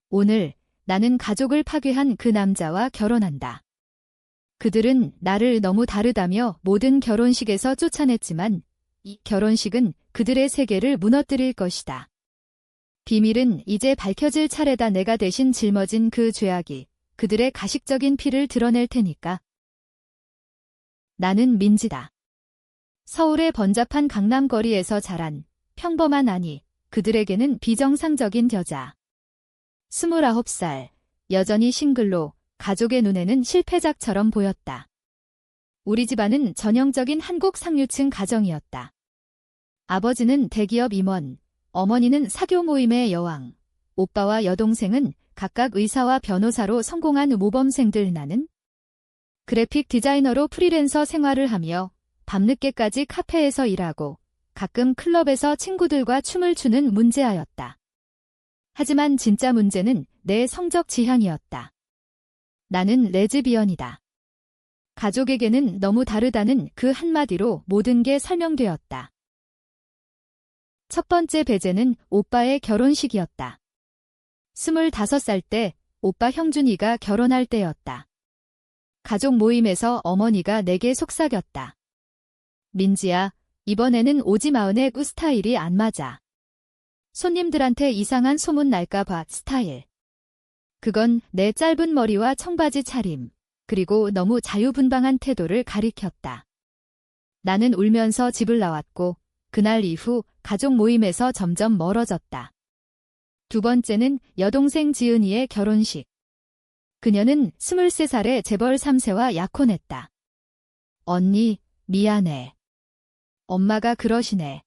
오늘 나는 가족을 파괴한 그 남자와 결혼한다. 그들은 나를 너무 다르다며 모든 결혼식에서 쫓아냈지만 이 결혼식은 그들의 세계를 무너뜨릴 것이다. 비밀은 이제 밝혀질 차례다. 내가 대신 짊어진 그 죄악이 그들의 가식적인 피를 드러낼 테니까. 나는 민지다. 서울의 번잡한 강남거리에서 자란 평범한 아니, 그들에게는 비정상적인 여자. 29살, 여전히 싱글로 가족의 눈에는 실패작처럼 보였다. 우리 집안은 전형적인 한국 상류층 가정이었다. 아버지는 대기업 임원, 어머니는 사교 모임의 여왕, 오빠와 여동생은 각각 의사와 변호사로 성공한 모범생들. 나는 그래픽 디자이너로 프리랜서 생활을 하며 밤늦게까지 카페에서 일하고 가끔 클럽에서 친구들과 춤을 추는 문제아였다. 하지만 진짜 문제는 내 성적 지향이었다. 나는 레즈비언이다. 가족에게는 너무 다르다는 그 한마디로 모든 게 설명되었다. 첫 번째 배제는 오빠의 결혼식이었다. 25살 때 오빠 형준이가 결혼할 때였다. 가족 모임에서 어머니가 내게 속삭였다. 민지야, 이번에는 오지 마. 내 스타일이 안 맞아. 손님들한테 이상한 소문 날까 봐. 스타일. 그건 내 짧은 머리와 청바지 차림, 그리고 너무 자유분방한 태도를 가리켰다. 나는 울면서 집을 나왔고 그날 이후 가족 모임에서 점점 멀어졌다. 두 번째는 여동생 지은이의 결혼식. 그녀는 23살의 재벌 3세와 약혼했다. 언니, 미안해. 엄마가 그러시네.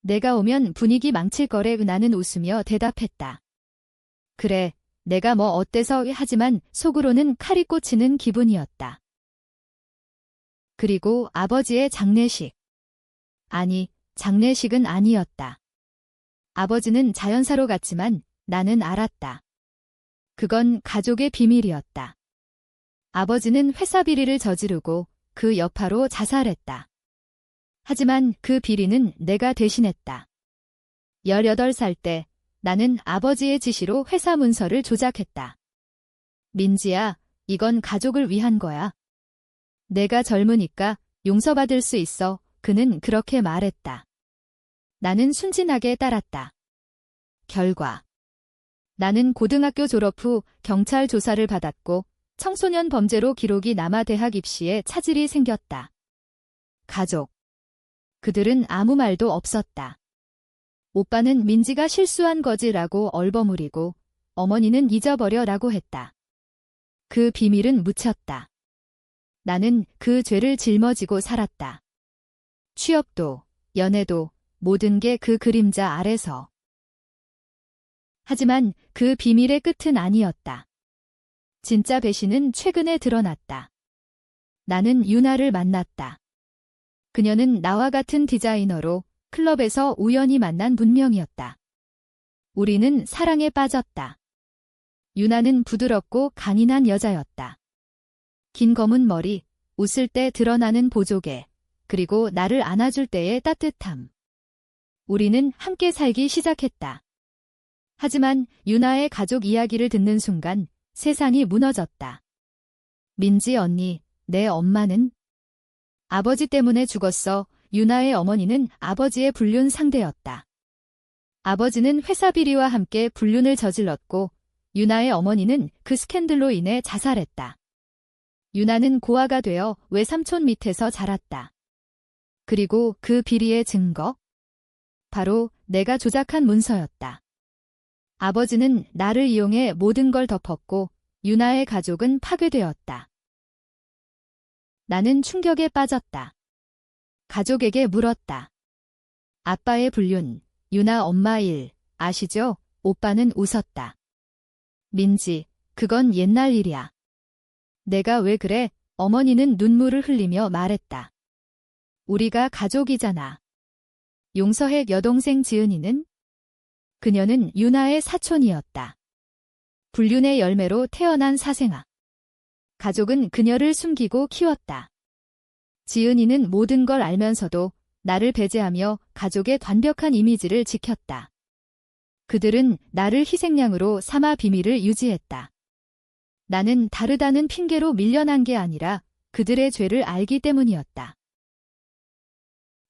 내가 오면 분위기 망칠 거래. 나는 웃으며 대답했다. 그래, 내가 뭐 어때서. 하지만 속으로는 칼이 꽂히는 기분이었다. 그리고 아버지의 장례식. 아니, 장례식은 아니었다. 아버지는 자연사로 갔지만 나는 알았다. 그건 가족의 비밀이었다. 아버지는 회사 비리를 저지르고 그 여파로 자살했다. 하지만 그 비리는 내가 대신했다. 18살 때 나는 아버지의 지시로 회사 문서를 조작했다. 민지야, 이건 가족을 위한 거야. 내가 젊으니까 용서받을 수 있어. 그는 그렇게 말했다. 나는 순진하게 따랐다. 결과. 나는 고등학교 졸업 후 경찰 조사를 받았고 청소년 범죄로 기록이 남아 대학 입시에 차질이 생겼다. 가족. 그들은 아무 말도 없었다. 오빠는 민지가 실수한 거지라고 얼버무리고 어머니는 잊어버려라고 했다. 그 비밀은 묻혔다. 나는 그 죄를 짊어지고 살았다. 취업도, 연애도, 모든 게 그 그림자 아래서. 하지만 그 비밀의 끝은 아니었다. 진짜 배신은 최근에 드러났다. 나는 유나를 만났다. 그녀는 나와 같은 디자이너로 클럽에서 우연히 만난 문명이었다. 우리는 사랑에 빠졌다. 유나는 부드럽고 강인한 여자였다. 긴 검은 머리, 웃을 때 드러나는 보조개, 그리고 나를 안아줄 때의 따뜻함. 우리는 함께 살기 시작했다. 하지만 유나의 가족 이야기를 듣는 순간 세상이 무너졌다. 민지 언니, 내 엄마는? 아버지 때문에 죽었어. 유나의 어머니는 아버지의 불륜 상대였다. 아버지는 회사 비리와 함께 불륜을 저질렀고 유나의 어머니는 그 스캔들로 인해 자살했다. 유나는 고아가 되어 외삼촌 밑에서 자랐다. 그리고 그 비리의 증거? 바로 내가 조작한 문서였다. 아버지는 나를 이용해 모든 걸 덮었고 유나의 가족은 파괴되었다. 나는 충격에 빠졌다. 가족에게 물었다. 아빠의 불륜, 유나 엄마 일, 아시죠? 오빠는 웃었다. 민지, 그건 옛날 일이야. 내가 왜 그래? 어머니는 눈물을 흘리며 말했다. 우리가 가족이잖아. 용서해. 여동생 지은이는? 그녀는 유나의 사촌이었다. 불륜의 열매로 태어난 사생아. 가족은 그녀를 숨기고 키웠다. 지은이는 모든 걸 알면서도 나를 배제하며 가족의 완벽한 이미지를 지켰다. 그들은 나를 희생양으로 삼아 비밀을 유지했다. 나는 다르다는 핑계로 밀려난 게 아니라 그들의 죄를 알기 때문이었다.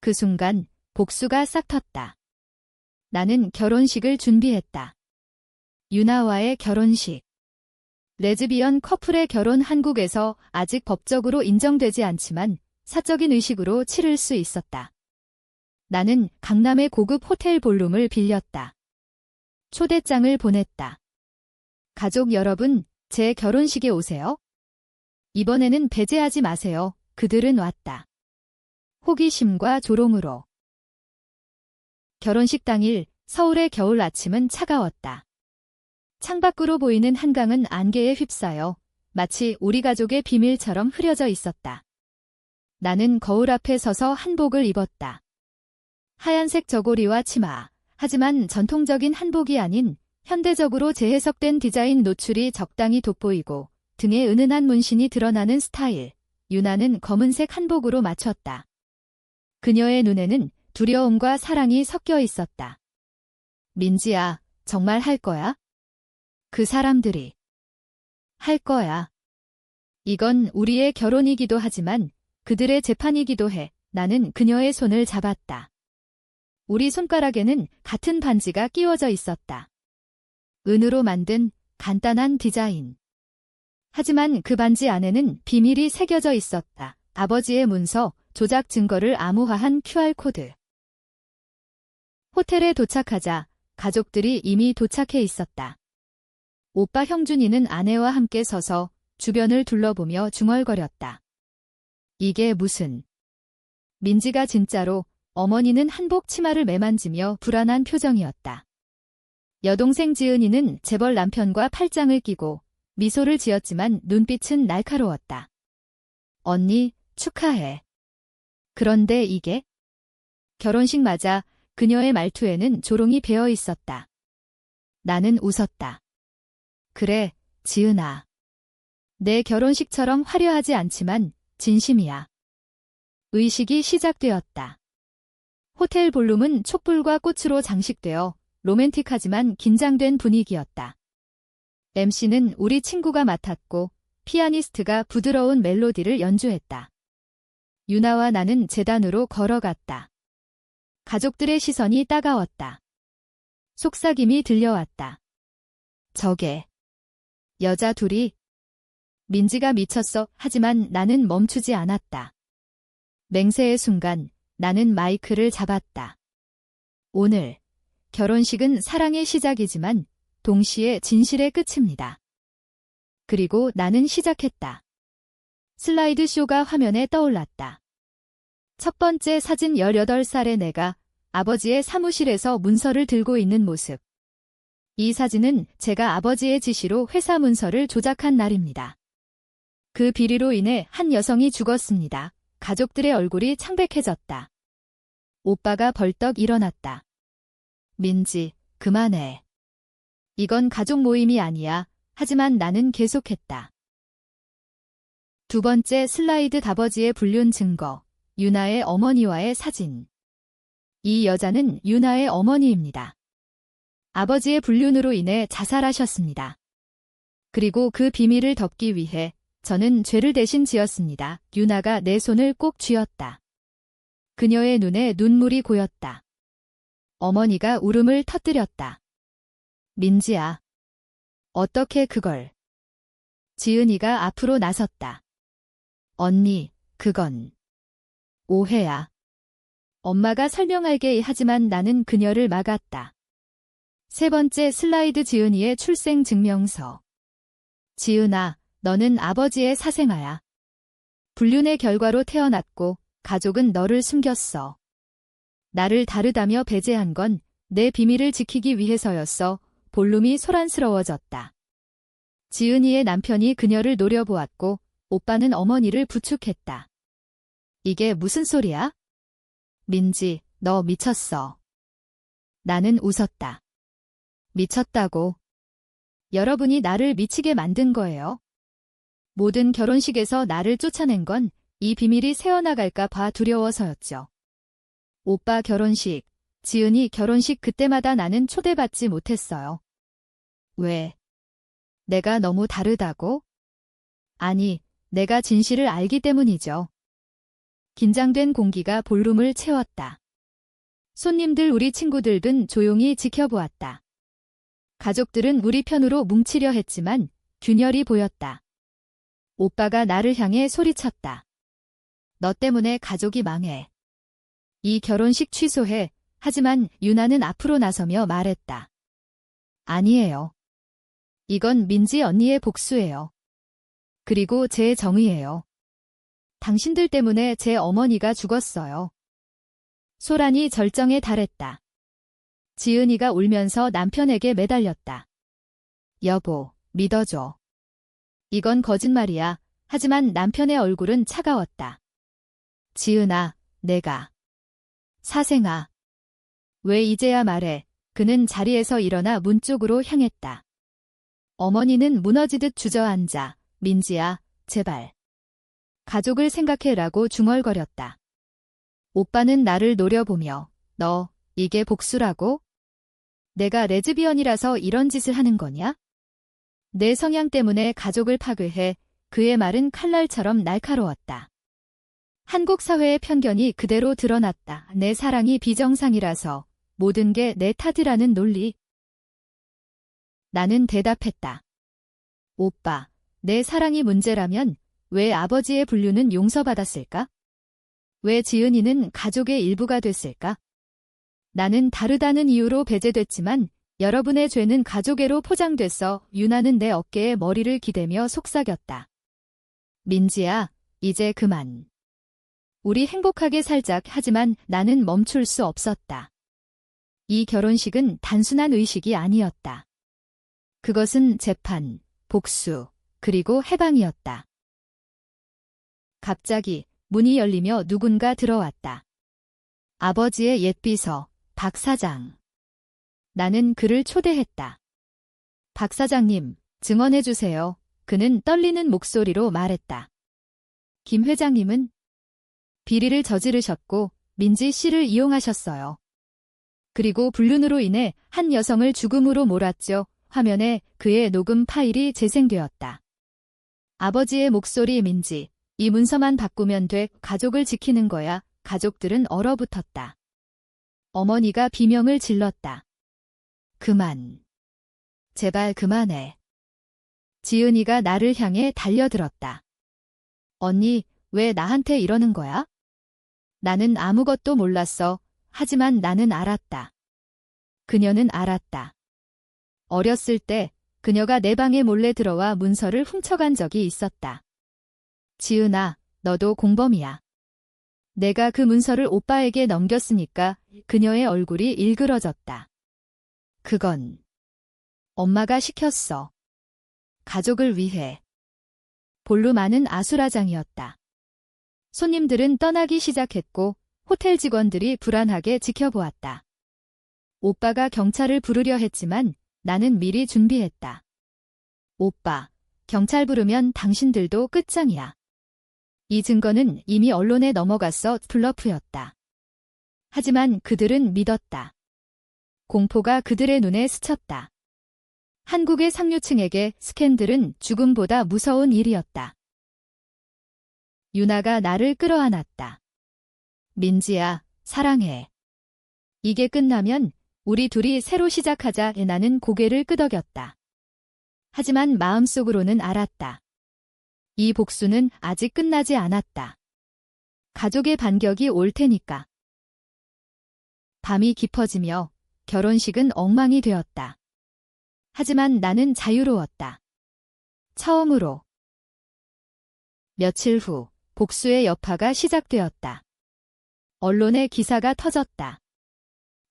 그 순간 복수가 싹 텄다. 나는 결혼식을 준비했다. 유나와의 결혼식. 레즈비언 커플의 결혼 한국에서 아직 법적으로 인정되지 않지만 사적인 의식으로 치를 수 있었다. 나는 강남의 고급 호텔 볼룸을 빌렸다. 초대장을 보냈다. 가족 여러분, 제 결혼식에 오세요. 이번에는 배제하지 마세요. 그들은 왔다. 호기심과 조롱으로. 결혼식 당일 서울의 겨울 아침은 차가웠다. 창밖으로 보이는 한강은 안개에 휩싸여 마치 우리 가족의 비밀처럼 흐려져 있었다. 나는 거울 앞에 서서 한복을 입었다. 하얀색 저고리와 치마, 하지만 전통적인 한복이 아닌 현대적으로 재해석된 디자인 노출이 적당히 돋보이고 등에 은은한 문신이 드러나는 스타일. 유나는 검은색 한복으로 맞췄다. 그녀의 눈에는 두려움과 사랑이 섞여 있었다. 민지야, 정말 할 거야? 그 사람들이. 할 거야. 이건 우리의 결혼이기도 하지만 그들의 재판이기도 해. 나는 그녀의 손을 잡았다. 우리 손가락에는 같은 반지가 끼워져 있었다. 은으로 만든 간단한 디자인. 하지만 그 반지 안에는 비밀이 새겨져 있었다. 아버지의 문서, 조작 증거를 암호화한 QR코드. 호텔에 도착하자 가족들이 이미 도착해 있었다. 오빠 형준이는 아내와 함께 서서 주변을 둘러보며 중얼거렸다. 이게 무슨... 민지가 진짜로, 어머니는 한복 치마를 매만지며 불안한 표정이었다. 여동생 지은이는 재벌 남편과 팔짱을 끼고 미소를 지었지만 눈빛은 날카로웠다. 언니, 축하해. 그런데 이게? 결혼식 맞아 그녀의 말투에는 조롱이 배어 있었다. 나는 웃었다. 그래, 지은아. 내 결혼식처럼 화려하지 않지만 진심이야. 의식이 시작되었다. 호텔 볼룸은 촛불과 꽃으로 장식되어 로맨틱하지만 긴장된 분위기였다. MC는 우리 친구가 맡았고 피아니스트가 부드러운 멜로디를 연주했다. 유나와 나는 제단으로 걸어갔다. 가족들의 시선이 따가웠다. 속삭임이 들려왔다. 저게. 여자 둘이. 민지가 미쳤어. 하지만 나는 멈추지 않았다. 맹세의 순간 나는 마이크를 잡았다. 오늘 결혼식은 사랑의 시작이지만 동시에 진실의 끝입니다. 그리고 나는 시작했다. 슬라이드 쇼가 화면에 떠올랐다. 첫 번째 사진 18살의 내가 아버지의 사무실에서 문서를 들고 있는 모습. 이 사진은 제가 아버지의 지시로 회사 문서를 조작한 날입니다. 그 비리로 인해 한 여성이 죽었습니다. 가족들의 얼굴이 창백해졌다. 오빠가 벌떡 일어났다. 민지, 그만해. 이건 가족 모임이 아니야. 하지만 나는 계속했다. 두 번째 슬라이드 아버지의 불륜 증거. 유나의 어머니와의 사진. 이 여자는 유나의 어머니입니다. 아버지의 불륜으로 인해 자살하셨습니다. 그리고 그 비밀을 덮기 위해 저는 죄를 대신 지었습니다. 유나가 내 손을 꼭 쥐었다. 그녀의 눈에 눈물이 고였다. 어머니가 울음을 터뜨렸다. 민지야. 어떻게 그걸. 지은이가 앞으로 나섰다. 언니, 그건 오해야. 엄마가 설명할게. 하지만 나는 그녀를 막았다. 세 번째 슬라이드 지은이의 출생 증명서. 지은아, 너는 아버지의 사생아야. 불륜의 결과로 태어났고 가족은 너를 숨겼어. 나를 다르다며 배제한 건 내 비밀을 지키기 위해서였어. 볼륨이 소란스러워졌다. 지은이의 남편이 그녀를 노려보았고 오빠는 어머니를 부축했다. 이게 무슨 소리야? 민지, 너 미쳤어. 나는 웃었다. 미쳤다고. 여러분이 나를 미치게 만든 거예요. 모든 결혼식에서 나를 쫓아낸 건 이 비밀이 새어나갈까 봐 두려워서였죠. 오빠 결혼식, 지은이 결혼식 그때마다 나는 초대받지 못했어요. 왜? 내가 너무 다르다고? 아니, 내가 진실을 알기 때문이죠. 긴장된 공기가 볼룸을 채웠다. 손님들 우리 친구들은 조용히 지켜보았다. 가족들은 우리 편으로 뭉치려 했지만 균열이 보였다. 오빠가 나를 향해 소리쳤다. 너 때문에 가족이 망해. 이 결혼식 취소해. 하지만 유나는 앞으로 나서며 말했다. 아니에요. 이건 민지 언니의 복수예요. 그리고 제 정의예요. 당신들 때문에 제 어머니가 죽었어요. 소란이 절정에 달했다. 지은이가 울면서 남편에게 매달렸다. 여보, 믿어줘. 이건 거짓말이야. 하지만 남편의 얼굴은 차가웠다. 지은아, 내가. 사생아. 왜 이제야 말해. 그는 자리에서 일어나 문 쪽으로 향했다. 어머니는 무너지듯 주저앉아. 민지야, 제발. 가족을 생각해라고 중얼거렸다. 오빠는 나를 노려보며 너, 이게 복수라고? 내가 레즈비언이라서 이런 짓을 하는 거냐? 내 성향 때문에 가족을 파괴해. 그의 말은 칼날처럼 날카로웠다. 한국 사회의 편견이 그대로 드러났다. 내 사랑이 비정상이라서 모든 게 내 탓이라는 논리. 나는 대답했다. 오빠, 내 사랑이 문제라면 왜 아버지의 분류는 용서받았을까? 왜 지은이는 가족의 일부가 됐을까? 나는 다르다는 이유로 배제됐지만 여러분의 죄는 가족애로 포장됐어. 유나는 내 어깨에 머리를 기대며 속삭였다. 민지야, 이제 그만. 우리 행복하게 살자. 하지만 나는 멈출 수 없었다. 이 결혼식은 단순한 의식이 아니었다. 그것은 재판, 복수, 그리고 해방이었다. 갑자기 문이 열리며 누군가 들어왔다. 아버지의 옛 비서, 박 사장. 나는 그를 초대했다. 박 사장님, 증언해주세요. 그는 떨리는 목소리로 말했다. 김 회장님은 비리를 저지르셨고 민지 씨를 이용하셨어요. 그리고 불륜으로 인해 한 여성을 죽음으로 몰았죠. 화면에 그의 녹음 파일이 재생되었다. 아버지의 목소리 민지, 이 문서만 바꾸면 돼. 가족을 지키는 거야. 가족들은 얼어붙었다. 어머니가 비명을 질렀다. 그만. 제발 그만해. 지은이가 나를 향해 달려들었다. 언니, 왜 나한테 이러는 거야? 나는 아무것도 몰랐어. 하지만 나는 알았다. 그녀는 알았다. 어렸을 때 그녀가 내 방에 몰래 들어와 문서를 훔쳐간 적이 있었다. 지은아, 너도 공범이야. 내가 그 문서를 오빠에게 넘겼으니까. 그녀의 얼굴이 일그러졌다. 그건 엄마가 시켰어. 가족을 위해. 볼륨 안은 아수라장이었다. 손님들은 떠나기 시작했고 호텔 직원들이 불안하게 지켜보았다. 오빠가 경찰을 부르려 했지만 나는 미리 준비했다. 오빠, 경찰 부르면 당신들도 끝장이야. 이 증거는 이미 언론에 넘어갔어. 블러프였다. 하지만 그들은 믿었다. 공포가 그들의 눈에 스쳤다. 한국의 상류층에게 스캔들은 죽음보다 무서운 일이었다. 유나가 나를 끌어안았다. 민지야, 사랑해. 이게 끝나면 우리 둘이 새로 시작하자. 나는 고개를 끄덕였다. 하지만 마음속으로는 알았다. 이 복수는 아직 끝나지 않았다. 가족의 반격이 올 테니까. 밤이 깊어지며 결혼식은 엉망이 되었다. 하지만 나는 자유로웠다. 처음으로. 며칠 후 복수의 여파가 시작되었다. 언론의 기사가 터졌다.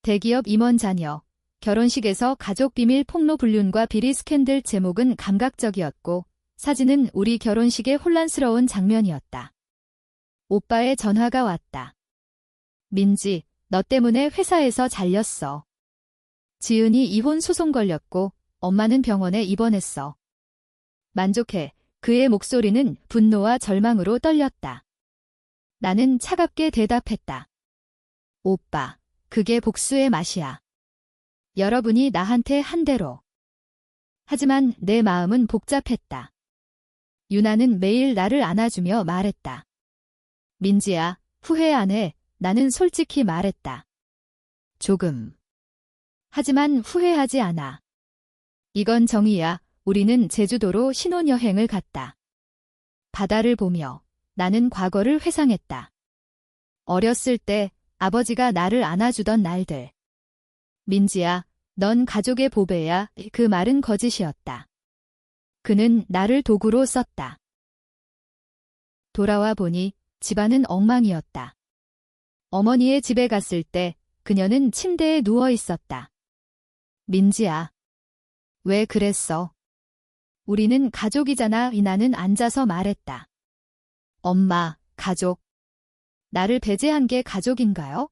대기업 임원 자녀, 결혼식에서 가족 비밀 폭로 불륜과 비리 스캔들. 제목은 감각적이었고 사진은 우리 결혼식의 혼란스러운 장면이었다. 오빠의 전화가 왔다. 민지, 너 때문에 회사에서 잘렸어. 지은이 이혼 소송 걸렸고 엄마는 병원에 입원했어. 만족해. 그의 목소리는 분노와 절망으로 떨렸다. 나는 차갑게 대답했다. 오빠, 그게 복수의 맛이야. 여러분이 나한테 한 대로. 하지만 내 마음은 복잡했다. 유나는 매일 나를 안아주며 말했다. 민지야, 후회 안 해. 나는 솔직히 말했다. 조금. 하지만 후회하지 않아. 이건 정의야. 우리는 제주도로 신혼여행을 갔다. 바다를 보며 나는 과거를 회상했다. 어렸을 때 아버지가 나를 안아주던 날들. 민지야, 넌 가족의 보배야. 그 말은 거짓이었다. 그는 나를 도구로 썼다. 돌아와 보니 집안은 엉망이었다. 어머니의 집에 갔을 때 그녀는 침대에 누워 있었다. 민지야, 왜 그랬어? 우리는 가족이잖아. 나는 앉아서 말했다. 엄마, 가족. 나를 배제한 게 가족인가요?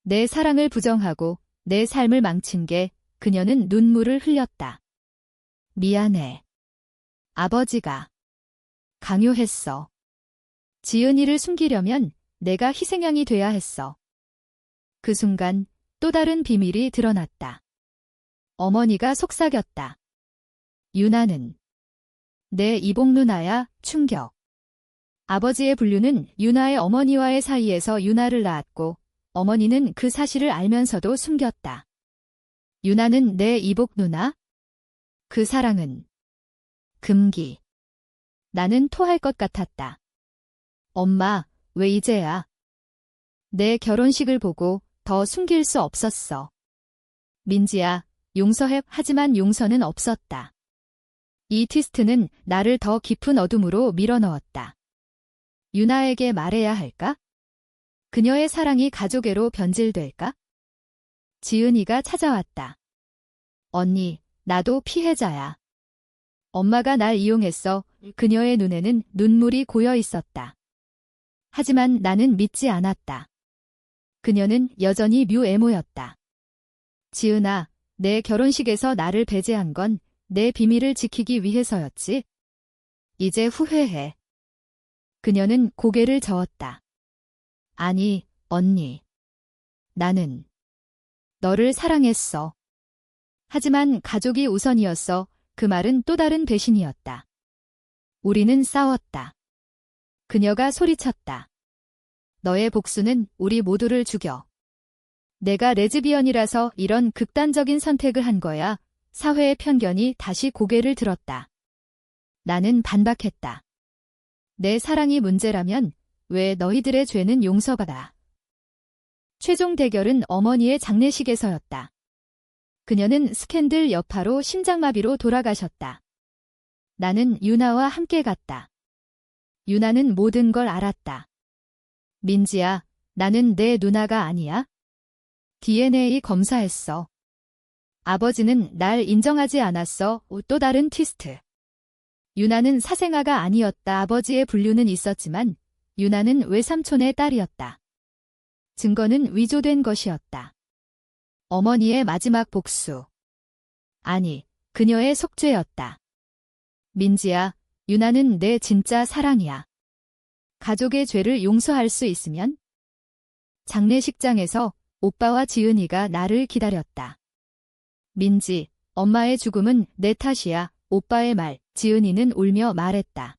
내 사랑을 부정하고 내 삶을 망친 게 그녀는 눈물을 흘렸다. 미안해. 아버지가 강요했어. 지은이를 숨기려면 내가 희생양이 돼야 했어. 그 순간 또 다른 비밀이 드러났다. 어머니가 속삭였다. 유나는 내 이복 누나야. 충격. 아버지의 분류는 유나의 어머니와의 사이에서 유나를 낳았고 어머니는 그 사실을 알면서도 숨겼다. 유나는 내 이복 누나? 그 사랑은 금기. 나는 토할 것 같았다. 엄마, 왜 이제야? 내 결혼식을 보고 더 숨길 수 없었어. 민지야, 용서해. 하지만 용서는 없었다. 이 트위스트는 나를 더 깊은 어둠으로 밀어넣었다. 유나에게 말해야 할까? 그녀의 사랑이 가족애로 변질될까? 지은이가 찾아왔다. 언니, 나도 피해자야. 엄마가 날 이용했어. 그녀의 눈에는 눈물이 고여 있었다. 하지만 나는 믿지 않았다. 그녀는 여전히 뮤애모였다. 지은아, 내 결혼식에서 나를 배제한 건 내 비밀을 지키기 위해서였지. 이제 후회해. 그녀는 고개를 저었다. 아니, 언니. 나는 너를 사랑했어. 하지만 가족이 우선이었어. 그 말은 또 다른 배신이었다. 우리는 싸웠다. 그녀가 소리쳤다. 너의 복수는 우리 모두를 죽여. 내가 레즈비언이라서 이런 극단적인 선택을 한 거야. 사회의 편견이 다시 고개를 들었다. 나는 반박했다. 내 사랑이 문제라면 왜 너희들의 죄는 용서받아? 최종 대결은 어머니의 장례식에서였다. 그녀는 스캔들 여파로 심장마비로 돌아가셨다. 나는 유나와 함께 갔다. 유나는 모든 걸 알았다. 민지야, 나는 내 누나가 아니야? DNA 검사했어. 아버지는 날 인정하지 않았어. 또 다른 트위스트. 유나는 사생아가 아니었다. 아버지의 분류는 있었지만 유나는 외삼촌의 딸이었다. 증거는 위조된 것이었다. 어머니의 마지막 복수. 아니, 그녀의 속죄였다. 민지야, 유나는 내 진짜 사랑이야. 가족의 죄를 용서할 수 있으면? 장례식장에서 오빠와 지은이가 나를 기다렸다. 민지, 엄마의 죽음은 내 탓이야. 오빠의 말, 지은이는 울며 말했다.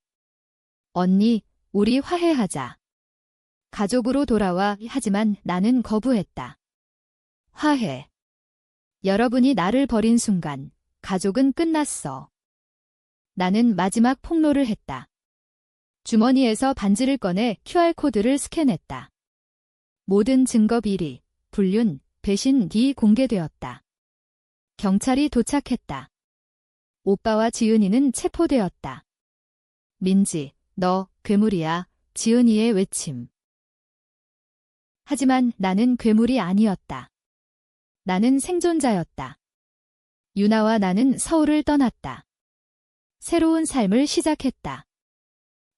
언니, 우리 화해하자. 가족으로 돌아와. 하지만 나는 거부했다. 화해. 여러분이 나를 버린 순간 가족은 끝났어. 나는 마지막 폭로를 했다. 주머니에서 반지를 꺼내 QR코드를 스캔했다. 모든 증거 비리, 불륜, 배신 뒤 공개되었다. 경찰이 도착했다. 오빠와 지은이는 체포되었다. 민지, 너 괴물이야. 지은이의 외침. 하지만 나는 괴물이 아니었다. 나는 생존자였다. 유나와 나는 서울을 떠났다. 새로운 삶을 시작했다.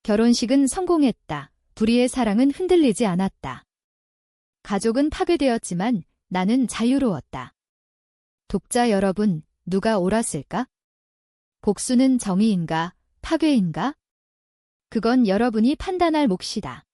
결혼식은 성공했다. 둘이의 사랑은 흔들리지 않았다. 가족은 파괴되었지만 나는 자유로웠다. 독자 여러분, 누가 옳았을까? 복수는 정의인가, 파괴인가? 그건 여러분이 판단할 몫이다.